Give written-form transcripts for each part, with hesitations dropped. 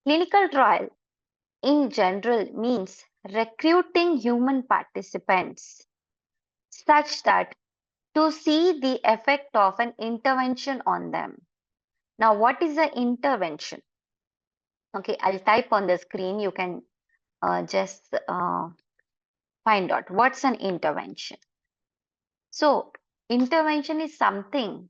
Clinical trial in general means recruiting human participants such that to see the effect of an intervention on them. Now, what is the intervention? Okay, I'll type on the screen. You can just find out what's an intervention. So, intervention is something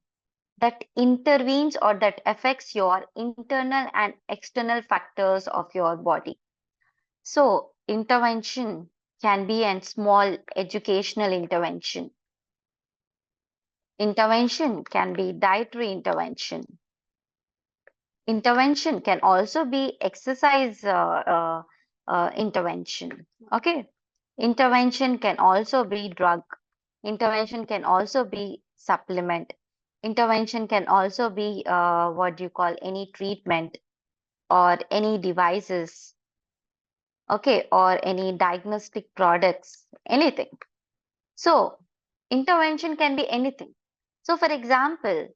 that intervenes or that affects your internal and external factors of your body. So, intervention can be a small educational intervention. Intervention can be dietary intervention. Intervention can also be exercise intervention. Okay. Intervention can also be drug. Intervention can also be supplement. Intervention can also be what do you call any treatment or any devices, okay, or any diagnostic products, anything. So, intervention can be anything. So, for example,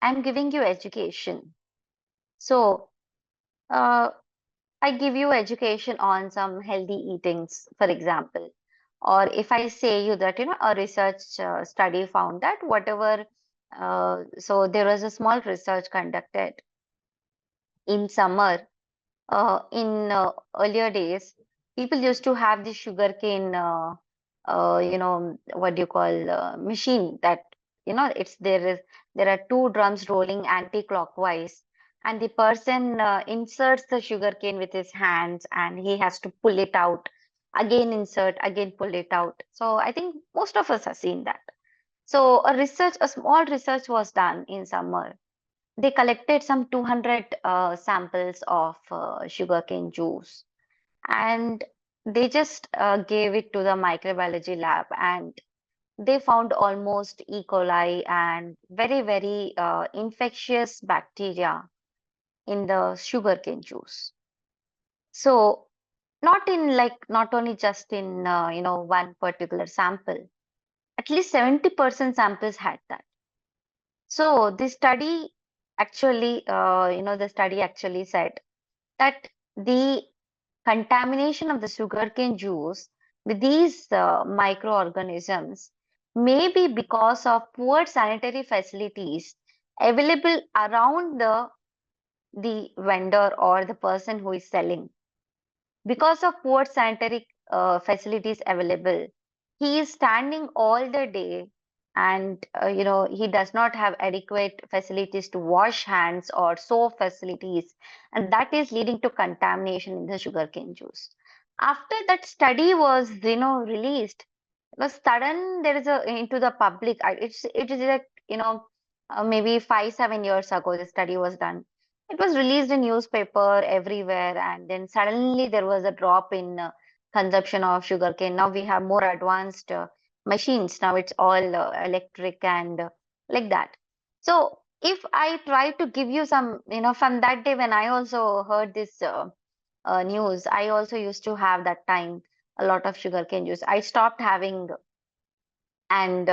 I'm giving you education. So, uh, I give you education on some healthy eatings, for example. Or if I say you that, a research study found that whatever, so there was a small research conducted in summer. In earlier days, people used to have the sugarcane, what do you call, machine that, there are two drums rolling anti-clockwise, and the person inserts the sugarcane with his hands, and he has to pull it out, again insert, again pull it out. So I think most of us have seen that. So a small research was done in summer. They collected some 200 samples of sugarcane juice, and they just gave it to the microbiology lab, and they found almost E. coli and very, very infectious bacteria in the sugarcane juice. So not only just in one particular sample, at least 70% samples had that. So this study the study actually said that the contamination of the sugarcane juice with these microorganisms may be because of poor sanitary facilities available around the vendor or the person who is selling. Because of poor sanitary facilities available, he is standing all the day, and he does not have adequate facilities to wash hands or soap facilities, and that is leading to contamination in the sugarcane juice. After that study was released, it was sudden there is a into the public. It is like maybe 5 7 years ago the study was done. It was released in newspaper everywhere, and then suddenly there was a drop in consumption of sugarcane. Now we have more advanced machines. Now it's all electric and like that. So if I try to give you some, from that day when I also heard this news, I also used to have that time a lot of sugarcane juice. I stopped having, and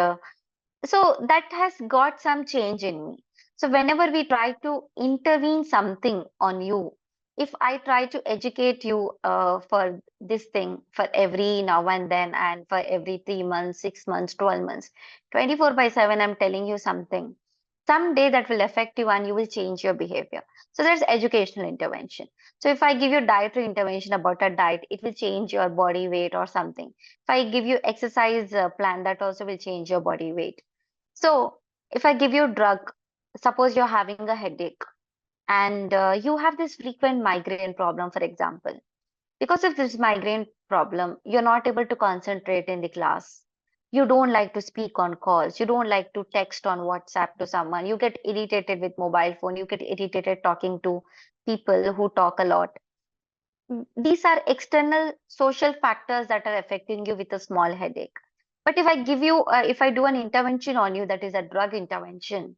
so that has got some change in me. So whenever we try to intervene something on you, if I try to educate you for this thing for every now and then, and for every 3 months, 6 months, 12 months, 24 by 7, I'm telling you something. Someday that will affect you and you will change your behavior. So there's educational intervention. So if I give you dietary intervention about a diet, it will change your body weight or something. If I give you exercise plan, that also will change your body weight. So, if I give you drug, suppose you're having a headache and you have this frequent migraine problem, for example. Because of this migraine problem, you're not able to concentrate in the class. You don't like to speak on calls. You don't like to text on WhatsApp to someone. You get irritated with mobile phone. You get irritated talking to people who talk a lot. These are external social factors that are affecting you with a small headache. But if I do an intervention on you, that is a drug intervention.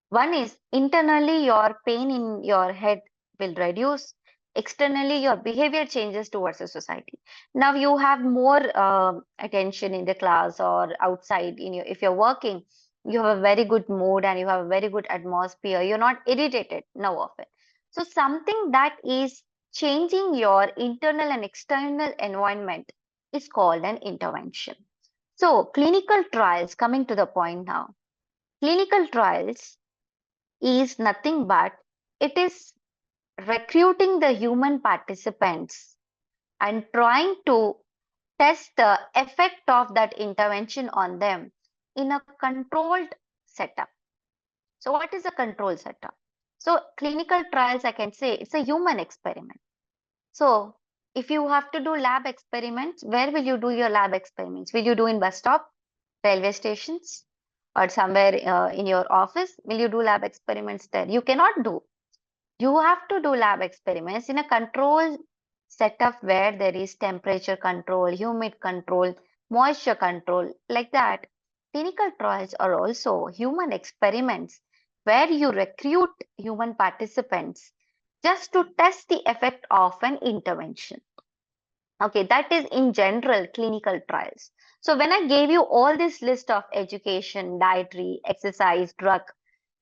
One is internally your pain in your head will reduce. Externally, your behavior changes towards the society. Now you have more attention in the class or outside. If you're working, you have a very good mood and you have a very good atmosphere. You're not irritated now of it. So something that is changing your internal and external environment is called an intervention. So clinical trials, coming to the point now, clinical trials is nothing but it is recruiting the human participants and trying to test the effect of that intervention on them in a controlled setup. So what is a control setup? So clinical trials, I can say it's a human experiment. So if you have to do lab experiments, where will you do your lab experiments? Will you do in bus stop, railway stations, or somewhere in your office? Will you do lab experiments there? You cannot do. You have to do lab experiments in a controlled setup where there is temperature control, humid control, moisture control, like that. Clinical trials are also human experiments where you recruit human participants just to test the effect of an intervention. Okay, that is in general clinical trials. So when I gave you all this list of education, dietary, exercise, drug,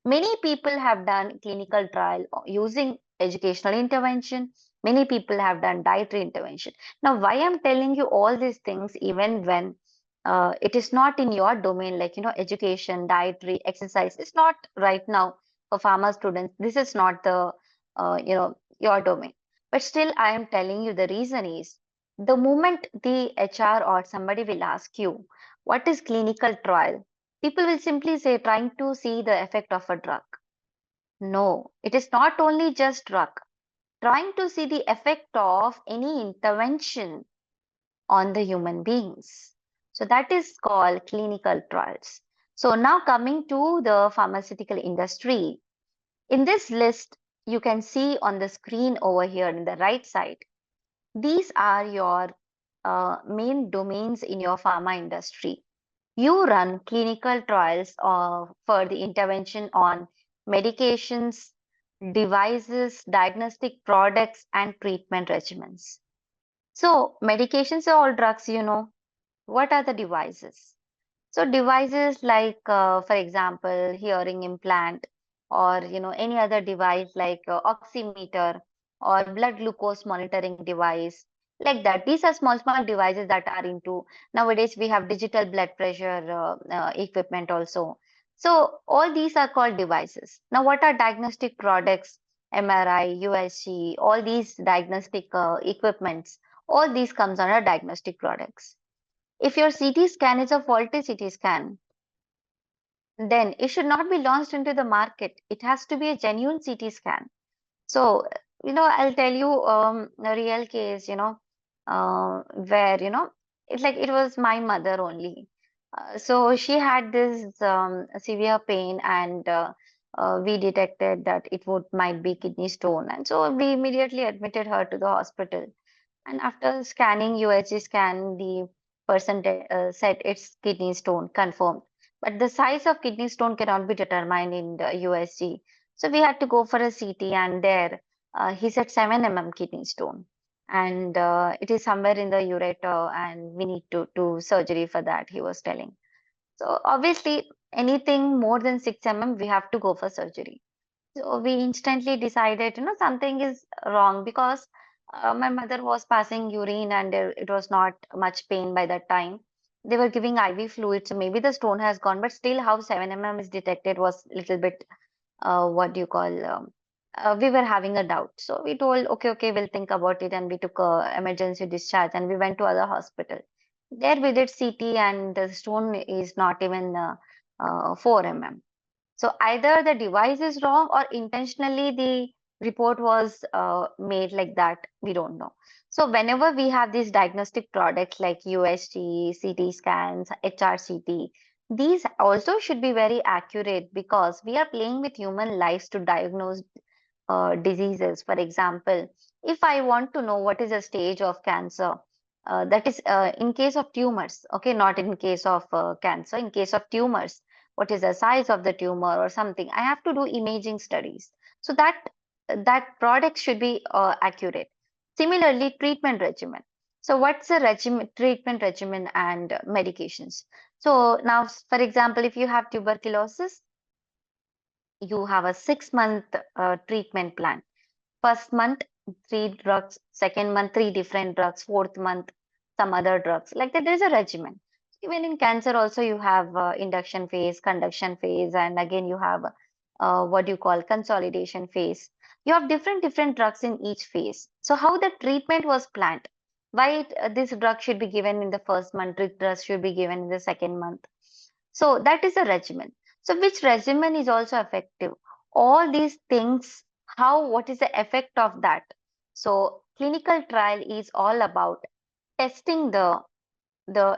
many people have done clinical trial using educational intervention. Many people have done dietary intervention. Now, why I'm telling you all these things, even when it is not in your domain, like, education, dietary, exercise, it's not right now for pharma students. This is not the, your domain. But still, I am telling you the reason is the moment the HR or somebody will ask you, what is clinical trial? People will simply say trying to see the effect of a drug. No, it is not only just drug. Trying to see the effect of any intervention on the human beings. So that is called clinical trials. So now coming to the pharmaceutical industry. In this list, you can see on the screen over here in the right side, these are your main domains in your pharma industry. You run clinical trials for the intervention on medications, devices, diagnostic products, and treatment regimens. So, medications are all drugs, you know. What are the devices? So devices like, for example, hearing implant or any other device like oximeter or blood glucose monitoring device like that. These are small devices that are into nowadays. We have digital blood pressure equipment also. So all these are called devices. Now, what are diagnostic products? MRI, USG, all these diagnostic equipments. All these comes under diagnostic products. If your CT scan is a faulty CT scan, then it should not be launched into the market. It has to be a genuine CT scan. So, I'll tell you a real case, where, it's like it was my mother only. So she had this severe pain and we detected that it would might be kidney stone. And so we immediately admitted her to the hospital. And after scanning USG scan, the person said it's kidney stone, confirmed. But the size of kidney stone cannot be determined in the USG. So we had to go for a CT, and there he said 7 kidney stone. And it is somewhere in the ureter, and we need to do surgery for that, he was telling. So obviously, anything more than 6 we have to go for surgery. So we instantly decided, something is wrong because my mother was passing urine and it was not much pain by that time. They were giving IV fluid, so maybe the stone has gone, but still how 7 is detected was little bit, what do you call, we were having a doubt. So we told, okay, we'll think about it, and we took emergency discharge and we went to other hospital. There we did CT and the stone is not even 4 So either the device is wrong or intentionally the report was made like that. We don't know. So whenever we have these diagnostic products like USG, CT scans, HRCT, these also should be very accurate because we are playing with human lives to diagnose diseases. For example, if I want to know what is the stage of cancer, that is in case of tumors, okay, not in case of cancer, in case of tumors, what is the size of the tumor or something, I have to do imaging studies. So that product should be accurate. Similarly, treatment regimen. So what's the regimen, treatment regimen and medications? So now, for example, if you have tuberculosis, you have a 6 month treatment plan. First month, 3 drugs, second month, 3 different drugs, fourth month, some other drugs. Like that, there's a regimen. Even in cancer, also you have induction phase, conduction phase, and again you have what you call consolidation phase. You have different drugs in each phase. So how the treatment was planned? Why this drug should be given in the first month, this drug should be given in the second month. So that is a regimen. So which regimen is also effective? All these things, what is the effect of that? So clinical trial is all about testing the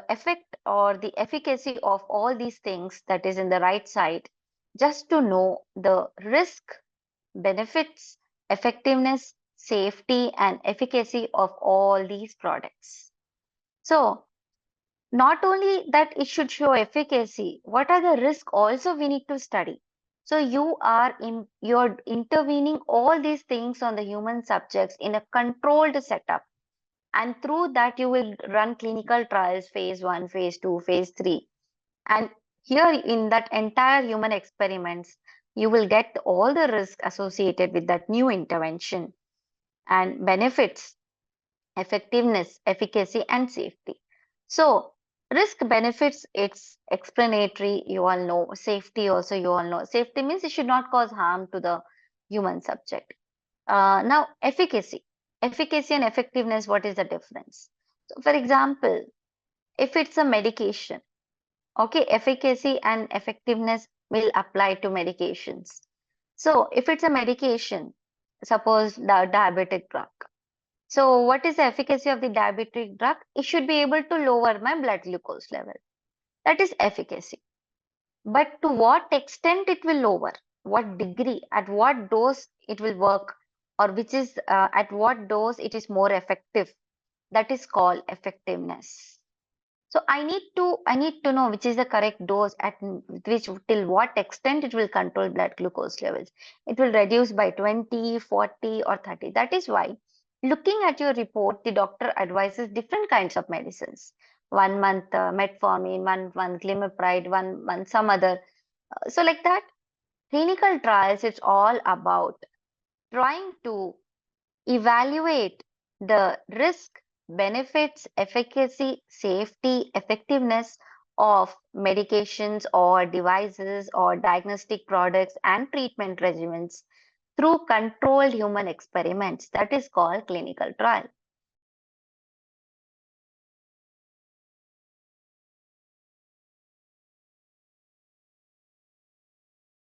effect or the efficacy of all these things that is in the right side, just to know the risk, benefits, effectiveness, safety, and efficacy of all these products. So not only that it should show efficacy, what are the risks also we need to study. So you're intervening all these things on the human subjects in a controlled setup, and through that you will run clinical trials, phase 1, phase 2, phase 3. And here in that entire human experiments, you will get all the risk associated with that new intervention, and benefits, effectiveness, efficacy, and safety. So, risk benefits, it's explanatory, you all know. Safety also, you all know. Safety means it should not cause harm to the human subject. Now, efficacy and effectiveness, what is the difference? So, for example, if it's a medication, okay, efficacy and effectiveness will apply to medications. So, if it's a medication, suppose the diabetic drug. So, what is the efficacy of the diabetic drug? It should be able to lower my blood glucose level. That is efficacy. But to what extent it will lower? What degree? At what dose it will work? Or which is at what dose it is more effective? That is called effectiveness. So I need to know which is the correct dose at which till what extent it will control blood glucose levels. It will reduce by 20, 40 or 30. That is why looking at your report, the doctor advises different kinds of medicines. 1 month metformin, 1 month glimepiride, 1 month some other. So like that, clinical trials, it's all about trying to evaluate the risk, benefits, efficacy, safety, effectiveness of medications or devices or diagnostic products and treatment regimens through controlled human experiments. That is called clinical trial.